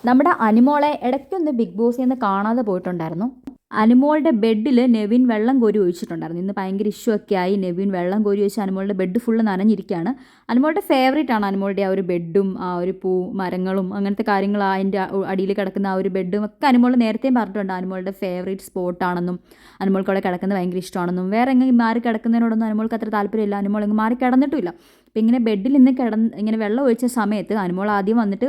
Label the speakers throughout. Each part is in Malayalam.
Speaker 1: നമ്മുടെ അനുമോളെ ഇടയ്ക്കൊന്ന് ബിഗ് ബോസിൽ നിന്ന് കാണാതെ പോയിട്ടുണ്ടായിരുന്നു. അനുമോളുടെ ബെഡിൽ നെവിൻ വെള്ളം കോരി ഒഴിച്ചിട്ടുണ്ടായിരുന്നു. ഇന്ന് ഭയങ്കര ഇഷ്യൂ ഒക്കെ ആയി. നെവിൻ വെള്ളം കോരി ഒഴിച്ച് അനുമോളുടെ ബെഡ് ഫുള്ള് നനഞ്ഞിരിക്കുകയാണ്. അനുമോളുടെ ഫേവറേറ്റ് ആണ് അനുമോളുടെ ആ ഒരു ബെഡും ആ ഒരു മരങ്ങളും അങ്ങനത്തെ കാര്യങ്ങൾ, അതിൻ്റെ അടിയിൽ കിടക്കുന്ന ആ ഒരു ബെഡും ഒക്കെ അനുമോൾ നേരത്തെയും പറഞ്ഞിട്ടുണ്ട്. അനുമോളുടെ ഫേവറേറ്റ് സ്പോട്ടാണെന്നും അനുമോൾക്ക് അവിടെ കിടക്കുന്നത് ഭയങ്കര ഇഷ്ടമാണെന്നും. വേറെ എങ്ങനെ മാറി കിടക്കുന്നതിനോടൊന്നും അനുമോൾക്ക് അത്ര താല്പര്യമില്ല. അനുമോൾ എങ്ങ് മാറി കിടന്നിട്ടുമില്ല. അപ്പോൾ ഇങ്ങനെ ബെഡിൽ നിന്ന് ഇങ്ങനെ വെള്ളം ഒഴിച്ച സമയത്ത് അനുമോൾ ആദ്യം വന്നിട്ട്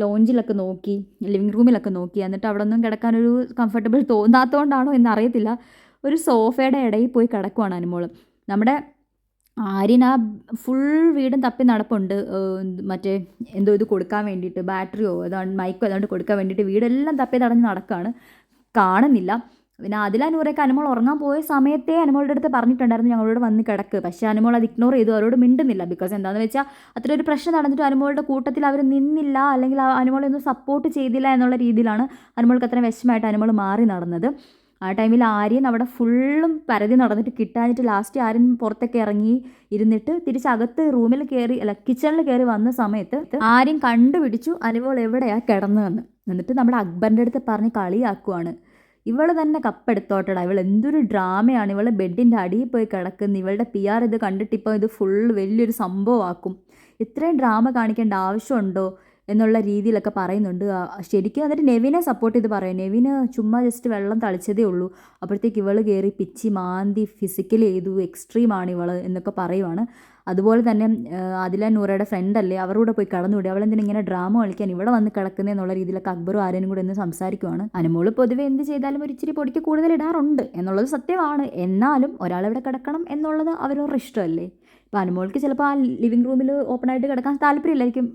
Speaker 1: ലോഞ്ചിലൊക്കെ നോക്കി, ലിവിങ് റൂമിലൊക്കെ നോക്കി. എന്നിട്ട് അവിടെ ഒന്നും കിടക്കാനൊരു കംഫർട്ടബിൾ തോന്നാത്തതുകൊണ്ടാണോ എന്നറിയത്തില്ല, ഒരു സോഫയുടെ ഇടയിൽ പോയി കിടക്കുവാണ് അനുമോൾ. നമ്മുടെ ആര്യൻ ആ ഫുൾ വീടും തപ്പി നടപ്പുണ്ട്. മറ്റേ എന്തോ ഇത് കൊടുക്കാൻ വേണ്ടിയിട്ട്, ബാറ്ററിയോ ഏതാണ്ട് മൈക്കോ ഏതാണ്ട് കൊടുക്കാൻ വേണ്ടിയിട്ട് വീടെല്ലാം തപ്പി തടഞ്ഞ് നടക്കുകയാണ്. കാണുന്നില്ല. പിന്നെ അതിലൂറൊക്കെ അനുമോൾ ഉറങ്ങാൻ പോയ സമയത്തേ അനുമോളുടെ അടുത്ത് പറഞ്ഞിട്ടുണ്ടായിരുന്നു ഞങ്ങളോട് വന്ന് കിടക്ക്. പക്ഷേ അനുമോൾ അത് ഇഗ്നോർ ചെയ്തു, അവരോട് മിണ്ടുന്നില്ല. ബിക്കോസ് എന്താണെന്ന് വെച്ചാൽ അത്ര ഒരു പ്രശ്നം നടന്നിട്ട് അനുമോളുടെ കൂട്ടത്തിൽ അവർ നിന്നില്ല, അല്ലെങ്കിൽ അനുമോളെ ഒന്നും സപ്പോർട്ട് ചെയ്തില്ല എന്നുള്ള രീതിയിലാണ് അനുമോൾക്ക് അത്ര വിഷമമായിട്ട് അനുമോൾ മാറി നടന്നത്. ആ ടൈമിൽ ആര്യൻ അവിടെ ഫുള്ളും പരതി നടന്നിട്ട് കിട്ടാനിട്ട് ലാസ്റ്റ് ആര്യൻ പുറത്തൊക്കെ ഇറങ്ങി ഇരുന്നിട്ട് തിരിച്ചകത്ത് റൂമിൽ കയറി, അല്ല കിച്ചണിൽ കയറി വന്ന സമയത്ത് ആര്യൻ കണ്ടുപിടിച്ചു അനുമോൾ എവിടെയാണ് കിടന്നതെന്ന്. എന്നിട്ട് നമ്മുടെ അക്ബറിൻ്റെ അടുത്ത് പറഞ്ഞ് കളിയാക്കുവാണ്. ഇവൾ തന്നെ കപ്പെടുത്തോട്ടടാ, ഇവൾ എന്തൊരു ഡ്രാമയാണ്, ഇവൾ ബെഡിൻ്റെ അടിയിൽ പോയി കിടക്കുന്നു, ഇവളുടെ PR ഇത് കണ്ടിട്ടിപ്പോൾ ഇത് ഫുൾ വലിയൊരു സംഭവമാക്കും, ഇത്രയും ഡ്രാമ കാണിക്കേണ്ട ആവശ്യമുണ്ടോ എന്നുള്ള രീതിയിലൊക്കെ പറയുന്നുണ്ട്. ശരിക്കും എന്നിട്ട് നെവിനെ സപ്പോർട്ട് ചെയ്ത് പറയും. നെവിന് ചുമ്മാ ജസ്റ്റ് വെള്ളം തളിച്ചതേ ഉള്ളൂ, അപ്പോഴത്തേക്ക് ഇവൾ കയറി പിച്ചി മാന്തി ഫിസിക്കലി ചെയ്തു, എക്സ്ട്രീമാണ് ഇവൾ എന്നൊക്കെ പറയുവാണ്. അതുപോലെ തന്നെ അതിലെ നൂറയുടെ ഫ്രണ്ടല്ലേ, അവരോട് പോയി കടന്നുകൂടി, അവളെന്തിനും ഇങ്ങനെ ഡ്രാമ കളിക്കാൻ ഇവിടെ വന്ന് കിടക്കുന്നതെന്നുള്ള രീതിയിലൊക്കെ അക്ബറും ആര്യനും കൂടെ ഒന്ന് സംസാരിക്കുവാണ്. അനുമോൾ പൊതുവെ എന്ത് ചെയ്താലും ഒരു ഇച്ചിരി പൊടിക്ക് കൂടുതൽ ഇടാറുണ്ട് എന്നുള്ളത് സത്യമാണ്. എന്നാലും ഒരാളെവിടെ കിടക്കണം എന്നുള്ളത് അവരവരുടെ ഇഷ്ടമല്ലേ. ഇപ്പോൾ അനുമോൾക്ക് ചിലപ്പോൾ ആ ലിവിങ് റൂമിൽ ഓപ്പണായിട്ട് കിടക്കാൻ താല്പര്യമില്ലായിരിക്കും.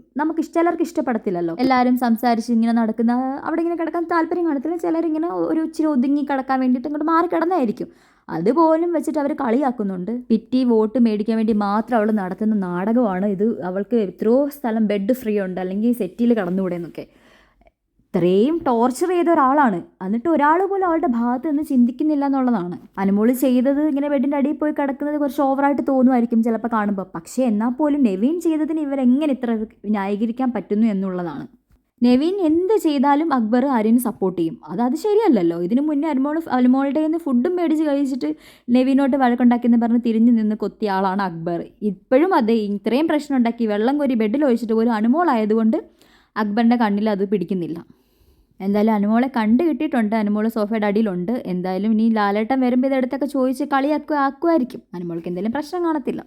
Speaker 1: ചിലർക്ക് ഇഷ്ടപ്പെടത്തില്ലല്ലോ, എല്ലാവരും സംസാരിച്ച് ഇങ്ങനെ നടക്കുന്ന അവിടെ ഇങ്ങനെ കിടക്കാൻ താല്പര്യം കാണത്തില്ല. ചിലരിങ്ങനെ ഒരു ഇച്ചിരി ഒതുങ്ങി കിടക്കാൻ വേണ്ടിയിട്ട് ഇങ്ങോട്ട് മാറി കിടന്നായിരിക്കും. അതുപോലും വെച്ചിട്ട് അവർ കളിയാക്കുന്നുണ്ട്. പിറ്റി വോട്ട് മേടിക്കാൻ വേണ്ടി മാത്രം അവൾ നടത്തുന്ന നാടകമാണ് ഇത്. അവൾക്ക് എത്രയോ സ്ഥലം ബെഡ് ഫ്രീ ഉണ്ട്, അല്ലെങ്കിൽ സെറ്റിൽ കടന്നുകൂടെ എന്നൊക്കെ. ഇത്രയും ടോർച്ചർ ചെയ്ത ഒരാളാണ്, എന്നിട്ട് ഒരാൾ പോലും അവളുടെ ഭാഗത്ത് നിന്ന് ചിന്തിക്കുന്നില്ല എന്നുള്ളതാണ്. അനുമോൾ ചെയ്തത് ഇങ്ങനെ ബെഡിൻ്റെ അടിയിൽ പോയി കിടക്കുന്നത് കുറച്ച് ഓവറായിട്ട് തോന്നുമായിരിക്കും ചിലപ്പോൾ കാണുമ്പോൾ. പക്ഷേ എന്നാൽ പോലും നെവിൻ ചെയ്തതിന് ഇവരെങ്ങനെ ഇത്ര ന്യായീകരിക്കാൻ പറ്റുന്നു എന്നുള്ളതാണ്. നെവിൻ എന്ത് ചെയ്താലും അക്ബർ ആര്യന് സപ്പോർട്ട് ചെയ്യും. അത് ശരിയല്ലല്ലോ. ഇതിനു മുന്നേ അനുമോളുടെ നിന്ന് ഫുഡും മേടിച്ച് കഴിച്ചിട്ട് നെവിനോട്ട് വഴക്കുണ്ടാക്കിയെന്ന് പറഞ്ഞ് തിരിഞ്ഞു നിന്ന് കൊത്തിയ ആളാണ് അക്ബർ. ഇപ്പോഴും അതെ, ഇത്രയും പ്രശ്നം ഉണ്ടാക്കി വെള്ളം കോരി ബെഡിൽ ഒഴിച്ചിട്ട് പോലും അനുമോൾ ആയതുകൊണ്ട് അക്ബറിൻ്റെ കണ്ണിൽ അത് പിടിക്കുന്നില്ല. എന്തായാലും അനുമോളെ കണ്ടു കിട്ടിയിട്ടുണ്ട്. അനുമോൾ സോഫയുടെ അടിയിലുണ്ട്. എന്തായാലും ഇനി ലാലേട്ടൻ വരുമ്പോൾ ഇതെടുത്തൊക്കെ ചോദിച്ച് കളിയാക്കുമായിരിക്കും. അനുമോൾക്ക് എന്തെങ്കിലും പ്രശ്നം കാണത്തില്ല.